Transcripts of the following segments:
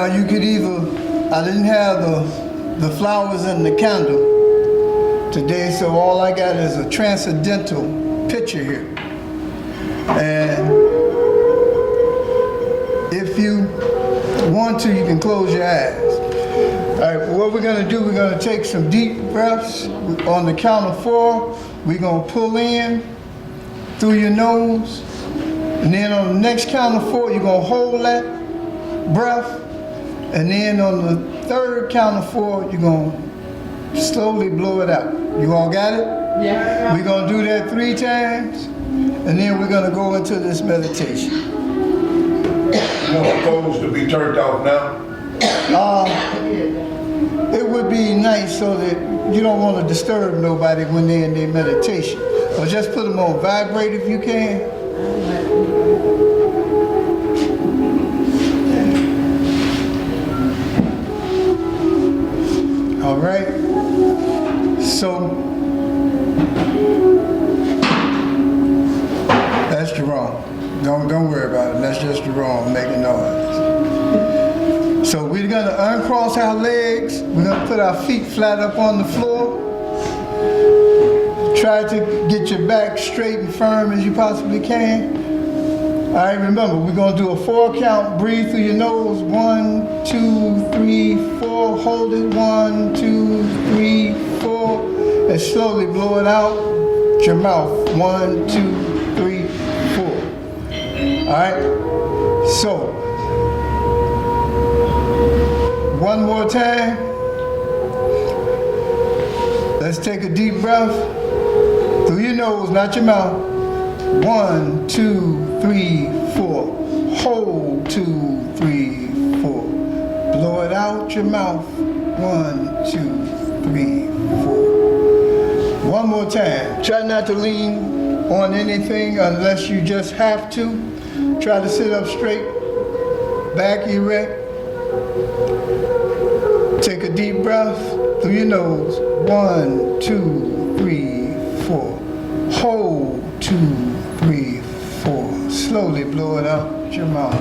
Now you could either, I didn't have the flowers and the candle today, so all I got is a transcendental picture here. And if you want to, you can close your eyes. All right, what we're gonna do, we're gonna take some deep breaths. On the count of 4, we're gonna pull in through your nose. And then on the next count of 4, you're gonna hold that breath. And then on the third count of 4, you're gonna slowly blow it out. You all got it? Yeah. We're gonna do that 3 times. And then we're gonna go into this meditation. You want the phones to be turned off now? It would be nice so that you don't want to disturb nobody when they're in their meditation. Or just put them on vibrate if you can. All right. So that's Jerome. Don't worry about it. That's just Jerome making noise. So we're gonna uncross our legs. We're gonna put our feet flat up on the floor. Try to get your back straight and firm as you possibly can. All right, remember, we're gonna do a 4 count. Breathe through your nose. 1, 2, 3, 4. Hold it. 1, 2, 3, 4. And slowly blow it out your mouth. 1, 2, 3, 4. All right. So one more time. Let's take a deep breath through your nose, not your mouth. 1, 2, 3, 4. Hold 2, 3, 4. Blow it out your mouth. 1, 2, 3, 4. One more time. Try not to lean on anything unless you just have to. Try to sit up straight, back erect. Take a deep breath through your nose. 1, 2, 3, 4. Hold 2, 3, 4. Slowly blow it out your mouth.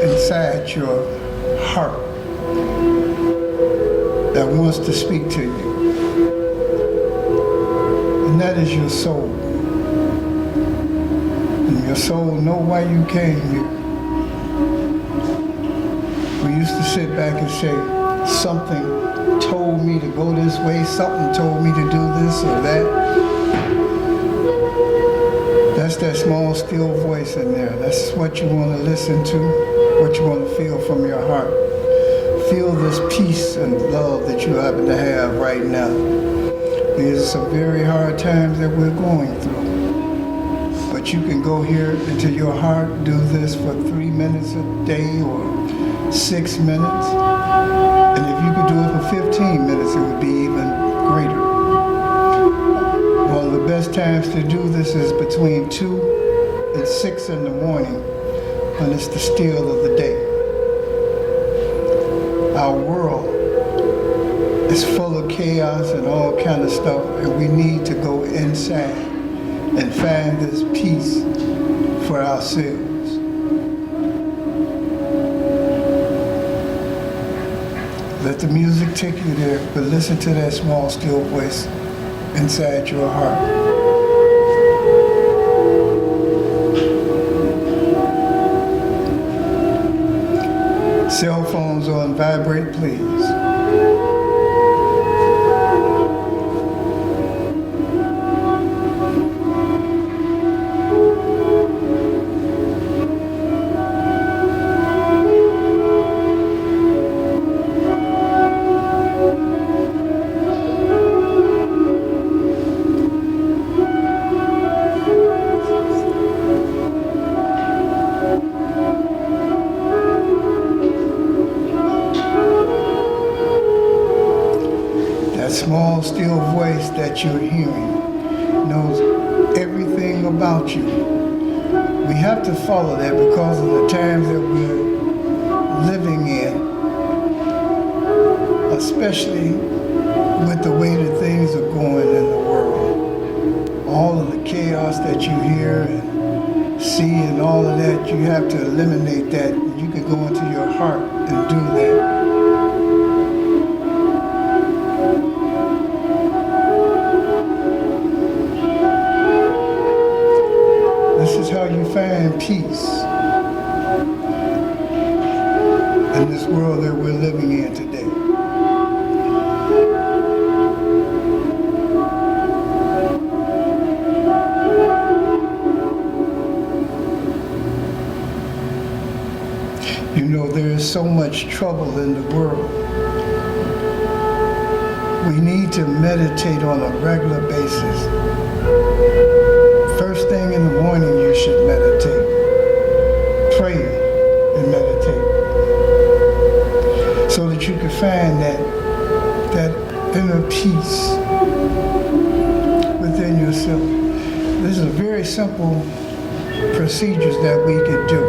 Inside your heart that wants to speak to you, and that is your soul. And your soul know why you came here. We used to sit back and say, something told me to go this way, something told me to do this or that. That's that small, still voice in there. That's what you want to listen to, what you want to feel from your heart. Feel this peace and love that you happen to have right now. These are some very hard times that we're going through. But you can go here into your heart, do this for 3 minutes a day or 6 minutes. And if you could do it for 15 minutes, it would be even greater. One of the best times to do this is between 2 and 6 in the morning, when it's the still of the day. Our world is full of chaos and all kind of stuff, and we need to go inside and find this peace for ourselves. Let the music take you there, but listen to that small, still voice inside your heart. Cell phones on vibrate, please. That small, still voice that you're hearing knows everything about you. We have to follow that because of the times that we're living in, especially with the way that things are going in the world. All of the chaos that you hear and see and all of that, you have to eliminate that. You can go into your heart and do that. This is how you find peace in this world that we're living in today. You know, there is so much trouble in the world. We need to meditate on a regular basis. First thing in the morning, you should meditate. Pray and meditate. So that you can find that inner peace within yourself. This is a very simple procedures that we could do.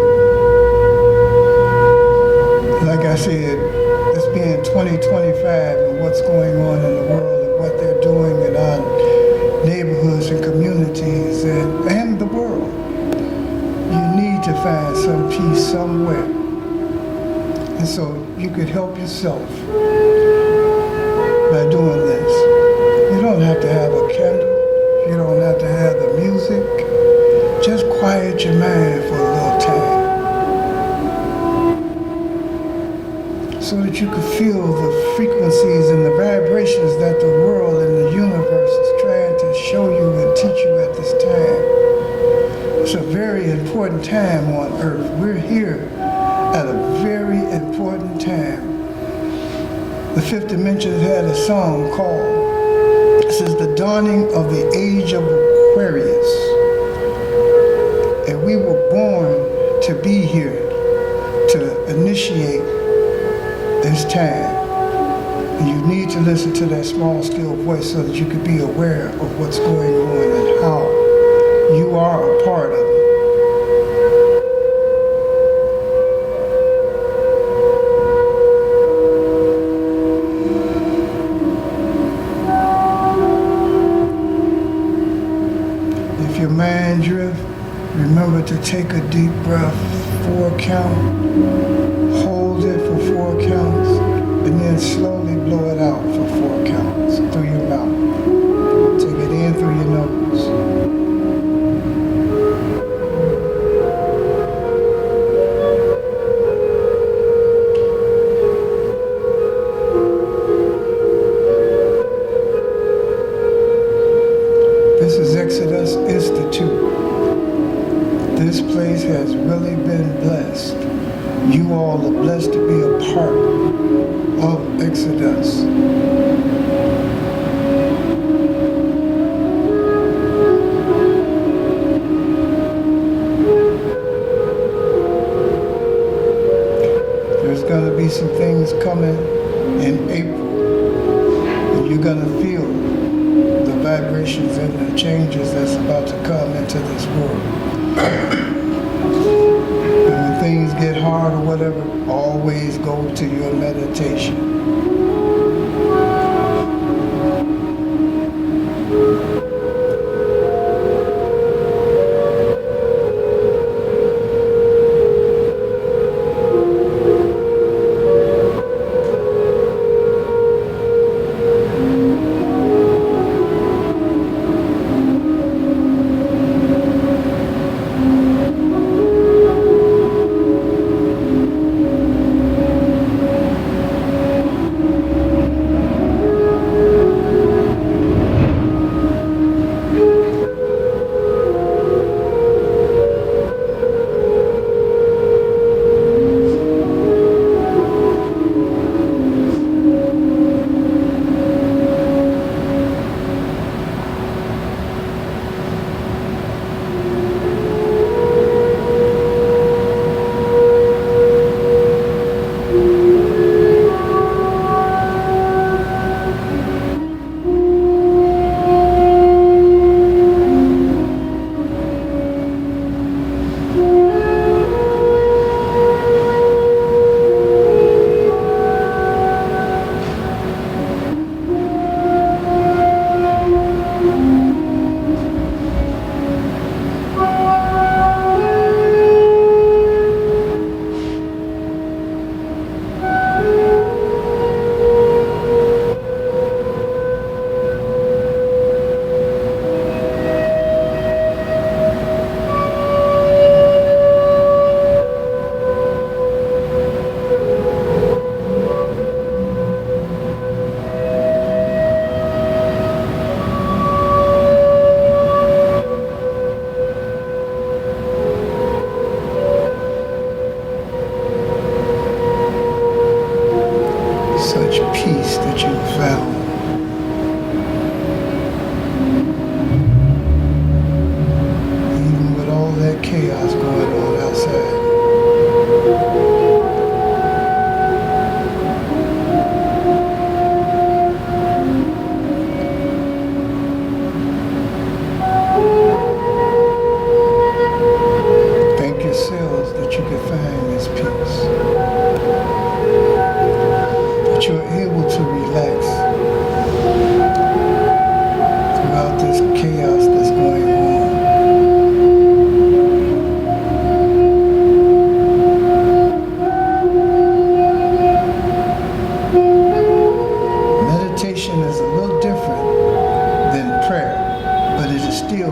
Like I said, it's being 2025 and what's going on in the world and what they're doing in our neighborhoods and communities and the world. You need to find some peace somewhere. And so you could help yourself by doing this. You don't have to have a candle. You don't have to have the music. Just quiet your mind for a little time, so that you can feel the frequencies and the vibrations that the world and the universe is trying to show you and teach you at this time. It's a very important time on earth. We're here at a very important time. The Fifth Dimension had a song called, this is the dawning of the age of Aquarius. And we were born to be here to initiate this time. And you need to listen to that small, still voice so that you can be aware of what's going on and how you are a part of it. If your mind drifts, remember to take a deep breath, 4 count, hold it for 4 counts, and then slowly blow it out for 4 counts through your mouth. Take it in through your nose. This is Exodus Institute. This place has really been blessed. You all are blessed to be a part of Exodus. There's going to be some things coming in April, and you're going to feel the vibrations and the changes that's about to come into this world. And when things get hard or whatever, always go to your meditation.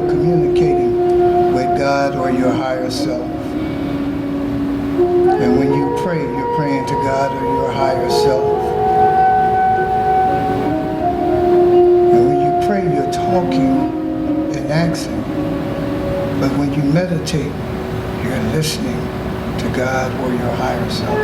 still communicating with God or your higher self. And when you pray, you're praying to God or your higher self. And when you pray, you're talking and asking. But when you meditate, you're listening to God or your higher self.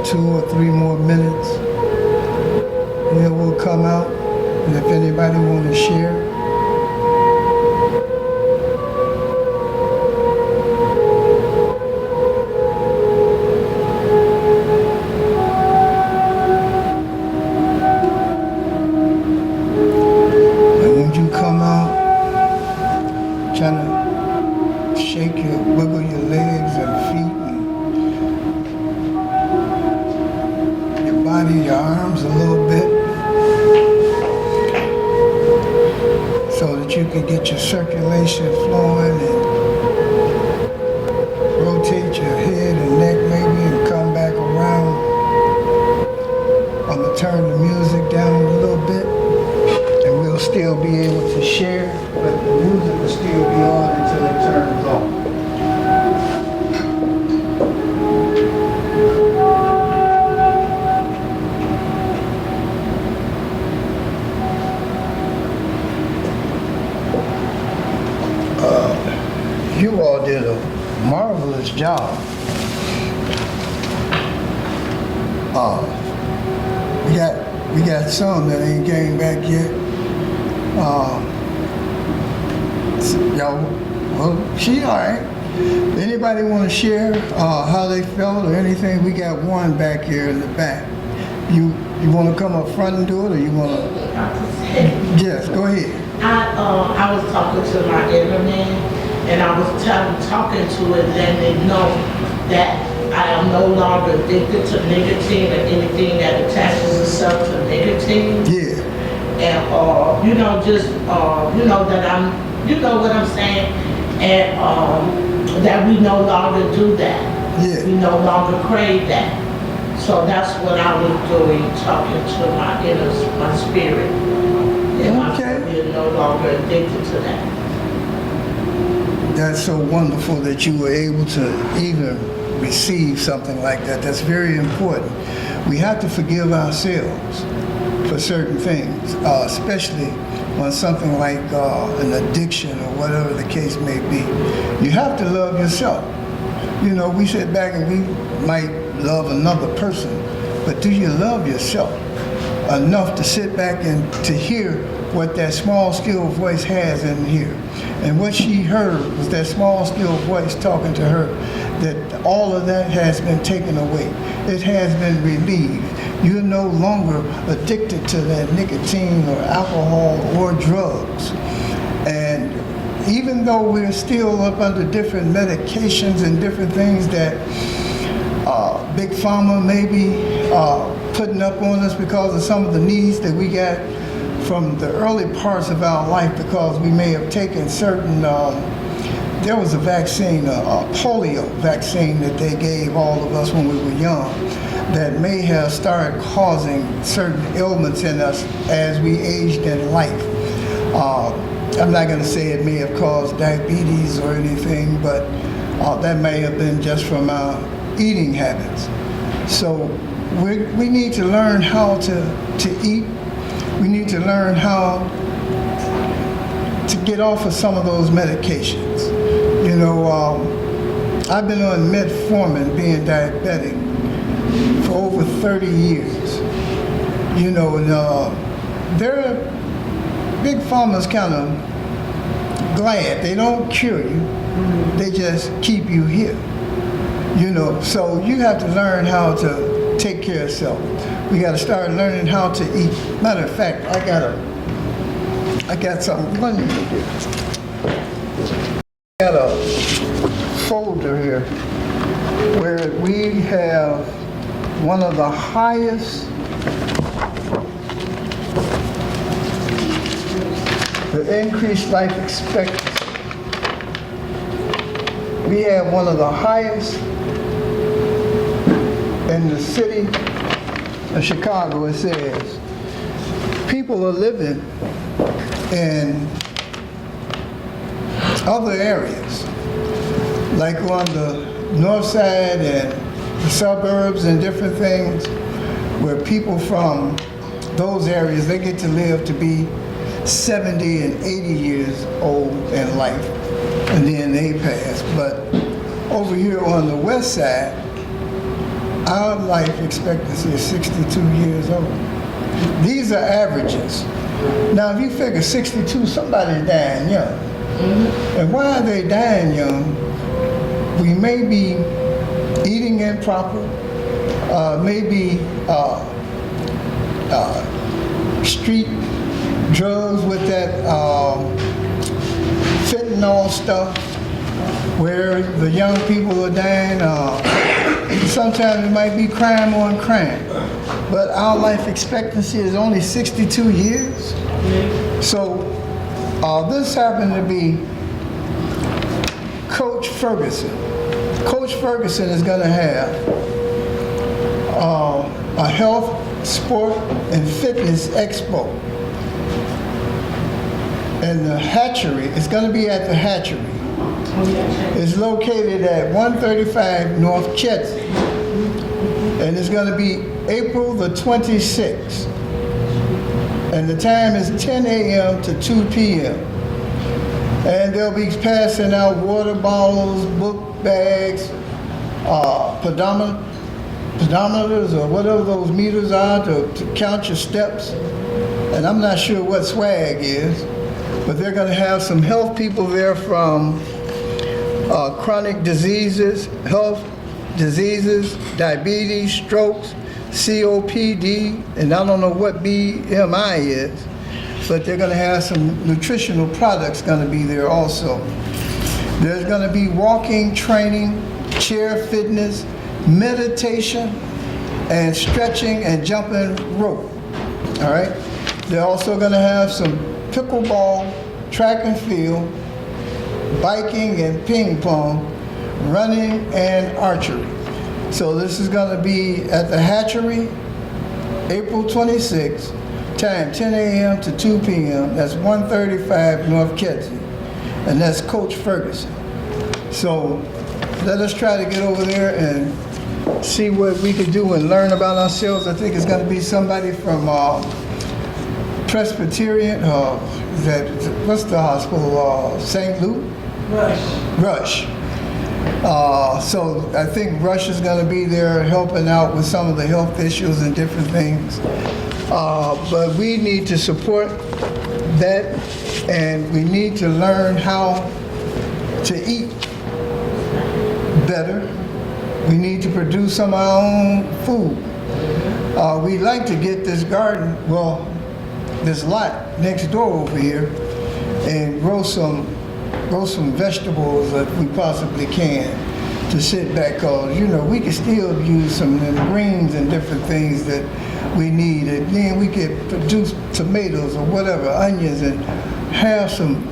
Two or three more minutes, and then we'll come out. And if anybody want to share, and when you come out, trying to wiggle your legs and feet. Your arms a little bit so that you can get your circulation flowing and rotate your head and neck maybe and come back around. I'm going to turn the music down a little bit and we'll still be able to share, but the music will still be on until it turns off. You all did a marvelous job. We got some that ain't came back yet. Well, she all right. Anybody want to share how they felt or anything? We got one back here in the back. You want to come up front and do it, or you want to? Yes, go ahead. I was talking to my inner man, and I was talking to it, letting it know that I am no longer addicted to nicotine or anything that attaches itself to nicotine. Yeah. And that I'm, you know what I'm saying, and that we no longer do that. Yeah. We no longer crave that. So that's what I was doing, talking to my spirit. And Okay. we're no longer addicted to that. That's so wonderful that you were able to even receive something like that. That's very important. We have to forgive ourselves for certain things, especially on something like an addiction or whatever the case may be. You have to love yourself. You know, we sit back and we might love another person, but do you love yourself enough to sit back and to hear what that small, still voice has in here? And what she heard was that small, still voice talking to her, that all of that has been taken away. It has been relieved. You're no longer addicted to that nicotine or alcohol or drugs. And even though we're still up under different medications and different things that Big Pharma may be putting up on us because of some of the needs that we got from the early parts of our life, because we may have taken certain, there was a vaccine, a polio vaccine that they gave all of us when we were young that may have started causing certain ailments in us as we aged in life. I'm not going to say it may have caused diabetes or anything, but that may have been just from our eating habits. So we need to learn how to eat. We need to learn how to get off of some of those medications. You know, I've been on metformin, being diabetic, for over 30 years. You know, and Big Pharma's kind of glad. They don't cure you. They just keep you here. You know, so you have to learn how to take care of yourself. We got to start learning how to eat. Matter of fact, I got something funny to do. I got a folder here where we have one of the highest the increased life expectancy. We have one of the highest in the city of Chicago. It says people are living in other areas, like on the north side and the suburbs and different things, where people from those areas, they get to live to be 70 and 80 years old in life, and then they pass. But over here on the west side, our life expectancy is 62 years old. These are averages. Now, if you figure 62, somebody's dying young. And why are they dying young? We may be eating improper, maybe street drugs with that fentanyl stuff, where the young people are dying. Sometimes it might be crime on crime, but our life expectancy is only 62 years. So this happened to be Coach Ferguson. Coach Ferguson is going to have a health, sport, and fitness expo. And the hatchery, it's going to be at the hatchery. It's located at 135 North Chetsey. And it's going to be April the 26th. And the time is 10 a.m. to 2 p.m. And they'll be passing out water bottles, book bags, pedometers or whatever those meters are to count your steps. And I'm not sure what swag is, but they're going to have some health people there from chronic diseases, health diseases, diabetes, strokes, COPD, and I don't know what BMI is, but they're going to have some nutritional products going to be there also. There's going to be walking training, chair fitness, meditation, and stretching and jumping rope. All right? They're also going to have some pickleball, track and field, biking and ping pong, running and archery. So this is going to be at the hatchery, April 26th, time 10 a.m. to 2 p.m. That's 135 North Chetsey, and that's Coach Ferguson. So let us try to get over there and see what we can do and learn about ourselves. I think it's going to be somebody from Presbyterian, what's the hospital, St. Luke? Rush. So I think Rush is going to be there helping out with some of the health issues and different things. But we need to support that, and we need to learn how to eat better. We need to produce some of our own food. We'd like to get this garden, well, this lot next door over here, and grow some vegetables if we possibly can, to sit back, because we can still use some of them greens and different things that we need, and then we could produce tomatoes or whatever, onions, and have some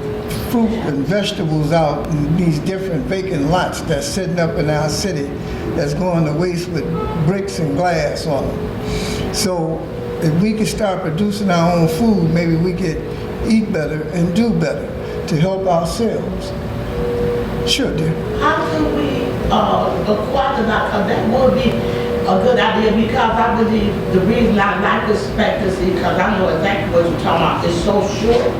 fruit and vegetables out in these different vacant lots that's sitting up in our city that's going to waste with bricks and glass on them. So if we could start producing our own food, maybe we could eat better and do better to help ourselves. Sure, dear. How can we acquire that? That would be a good idea, because I believe the reason I like expectancy, because I know exactly what you're talking about, is so short.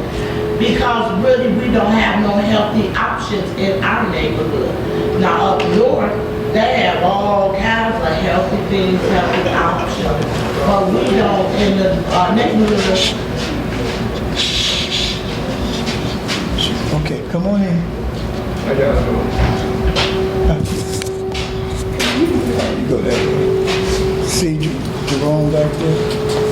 Because really we don't have no healthy options in our neighborhood. Now up north, they have all kinds of healthy things, healthy options. But we don't in the neighborhood. Okay, come on in. I gotta go. You go that way. See Jerome back there?